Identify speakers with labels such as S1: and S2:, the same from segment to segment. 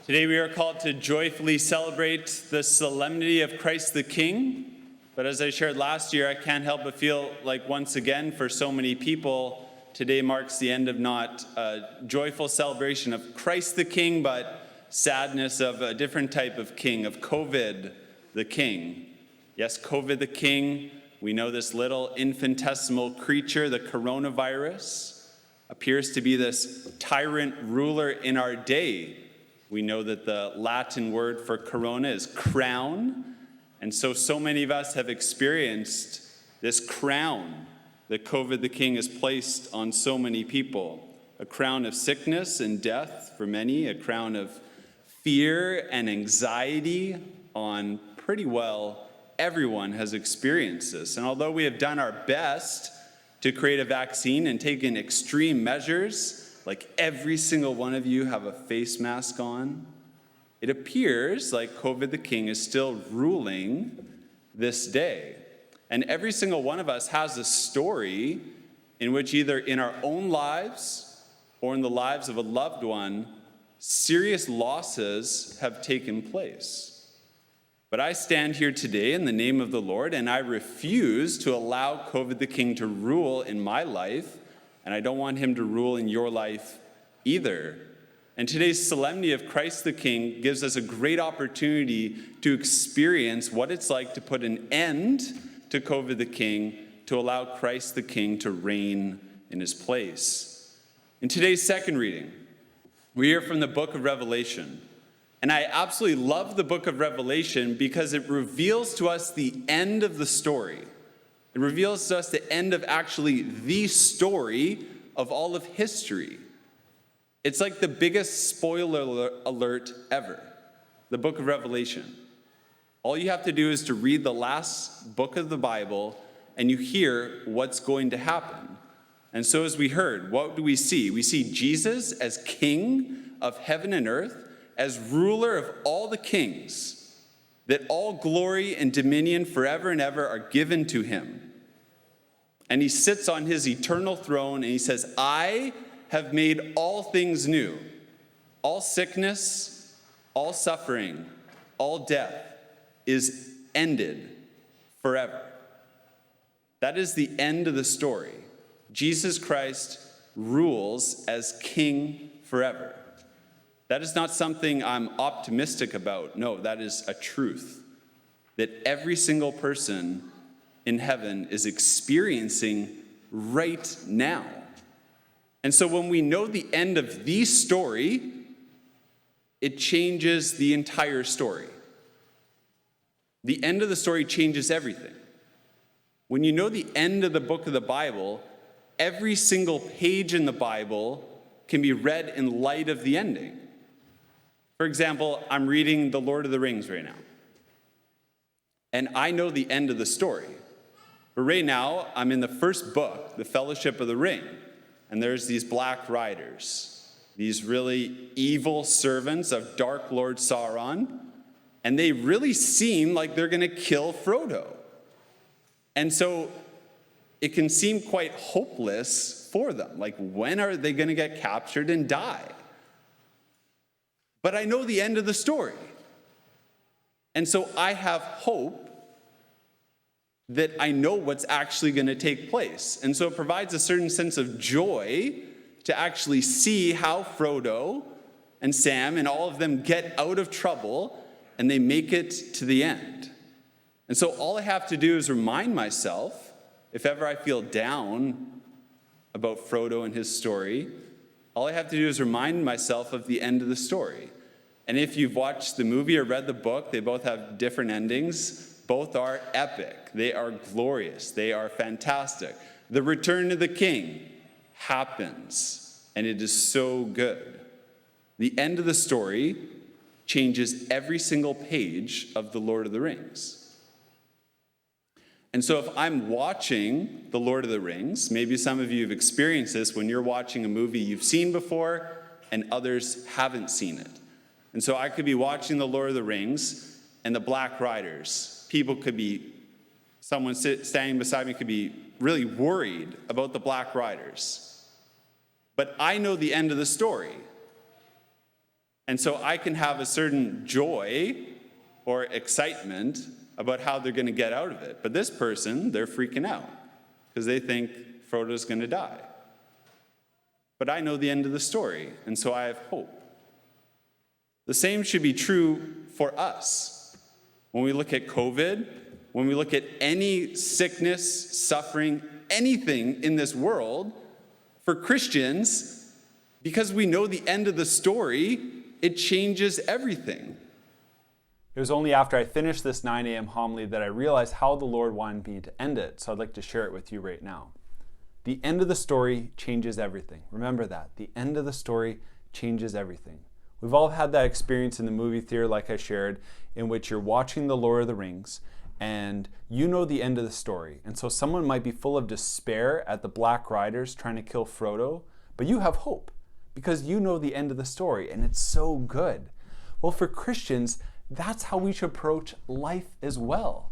S1: Today we are called to joyfully celebrate the solemnity of Christ the King. But as I shared last year, I can't help but feel like once again, for so many people, today marks the end of not a joyful celebration of Christ the King, but sadness of a different type of king, of COVID the King. Yes, COVID the King. We know this little infinitesimal creature, the coronavirus, appears to be this tyrant ruler in our day. We know that the Latin word for corona is crown. And so many of us have experienced this crown that COVID the King has placed on so many people. A crown of sickness and death for many, a crown of fear and anxiety on pretty well everyone has experienced this. And although we have done our best to create a vaccine and taken extreme measures, like every single one of you have a face mask on, it appears like COVID the King is still ruling this day. And every single one of us has a story in which either in our own lives or in the lives of a loved one, serious losses have taken place. But I stand here today in the name of the Lord, and I refuse to allow COVID the King to rule in my life, and I don't want him to rule in your life either. And today's solemnity of Christ the King gives us a great opportunity to experience what it's like to put an end to COVID the King, to allow Christ the King to reign in his place. In today's second reading, we hear from the book of Revelation. And I absolutely love the book of Revelation because it reveals to us the end of the story. It reveals to us the end of actually the story of all of history. It's like the biggest spoiler alert ever, the book of Revelation. All you have to do is to read the last book of the Bible and you hear what's going to happen. And so as we heard, what do we see? We see Jesus as King of heaven and earth, as ruler of all the kings, that all glory and dominion forever and ever are given to him. And he sits on his eternal throne and he says, I have made all things new. All sickness, all suffering, all death is ended forever. That is the end of the story. Jesus Christ rules as King forever. That is not something I'm optimistic about. No, that is a truth that every single person in heaven is experiencing right now. And so when we know the end of the story, it changes the entire story. The end of the story changes everything. When you know the end of the book of the Bible, every single page in the Bible can be read in light of the ending. For example, I'm reading The Lord of the Rings right now. And I know the end of the story. But right now, I'm in the first book, The Fellowship of the Ring. And there's these Black Riders, these really evil servants of Dark Lord Sauron. And they really seem like they're going to kill Frodo. And so it can seem quite hopeless for them. Like, when are they going to get captured and die? But I know the end of the story. And so I have hope that I know what's actually going to take place. And so it provides a certain sense of joy to actually see how Frodo and Sam and all of them get out of trouble and they make it to the end. And so all I have to do is remind myself, if ever I feel down about Frodo and his story, all I have to do is remind myself of the end of the story. And if you've watched the movie or read the book, they both have different endings. Both are epic. They are glorious. They are fantastic. The return of the king happens, and it is so good. The end of the story changes every single page of The Lord of the Rings. And so if I'm watching The Lord of the Rings, maybe some of you have experienced this when you're watching a movie you've seen before and others haven't seen it. And so I could be watching The Lord of the Rings and the Black Riders. Someone standing beside me could be really worried about the Black Riders. But I know the end of the story. And so I can have a certain joy or excitement about how they're going to get out of it. But this person, they're freaking out because they think Frodo's going to die. But I know the end of the story, and so I have hope. The same should be true for us. When we look at COVID, when we look at any sickness, suffering, anything in this world, for Christians, because we know the end of the story, it changes everything.
S2: It was only after I finished this 9 a.m. homily that I realized how the Lord wanted me to end it, so I'd like to share it with you right now. The end of the story changes everything. Remember that. The end of the story changes everything. We've all had that experience in the movie theater, like I shared, in which you're watching The Lord of the Rings, and you know the end of the story. And so someone might be full of despair at the Black Riders trying to kill Frodo, but you have hope because you know the end of the story, and it's so good. Well, for Christians, that's how we should approach life as well.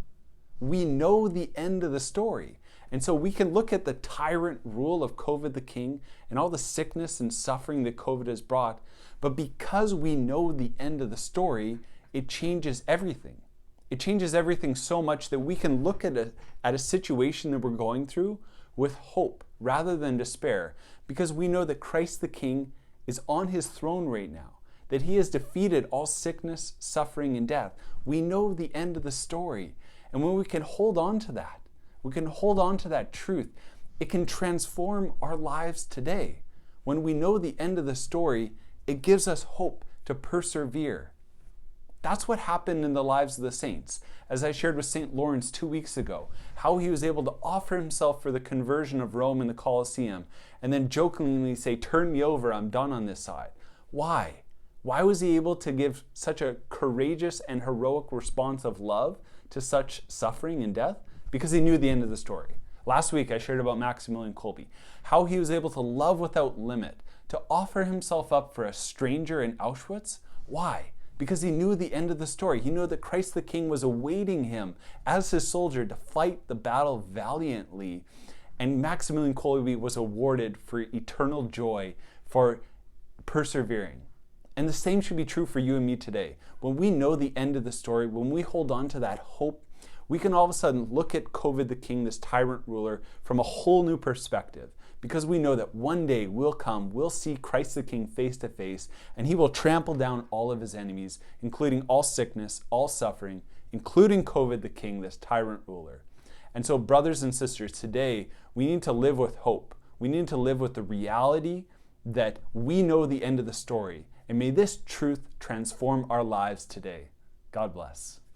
S2: We know the end of the story. And so we can look at the tyrant rule of COVID the King and all the sickness and suffering that COVID has brought, but because we know the end of the story, it changes everything. It changes everything so much that we can look at a situation that we're going through with hope rather than despair, because we know that Christ the King is on his throne right now, that he has defeated all sickness, suffering, and death. We know the end of the story. And when we can hold on to that, we can hold on to that truth, it can transform our lives today. When we know the end of the story, it gives us hope to persevere. That's what happened in the lives of the saints. As I shared with St. Lawrence 2 weeks ago, how he was able to offer himself for the conversion of Rome and the Colosseum, and then jokingly say, "Turn me over, I'm done on this side." Why? Why was he able to give such a courageous and heroic response of love to such suffering and death? Because he knew the end of the story. Last week I shared about Maximilian Kolbe, how he was able to love without limit, to offer himself up for a stranger in Auschwitz. Why? Because he knew the end of the story. He knew that Christ the King was awaiting him as his soldier to fight the battle valiantly. And Maximilian Kolbe was awarded for eternal joy for persevering. And the same should be true for you and me today. When we know the end of the story, when we hold on to that hope, we can all of a sudden look at COVID the King, this tyrant ruler, from a whole new perspective. Because we know that one day we'll see Christ the King face to face, and he will trample down all of his enemies, including all sickness, all suffering, including COVID the King, this tyrant ruler. And so, brothers and sisters, today we need to live with hope. We need to live with the reality that we know the end of the story. And may this truth transform our lives today. God bless.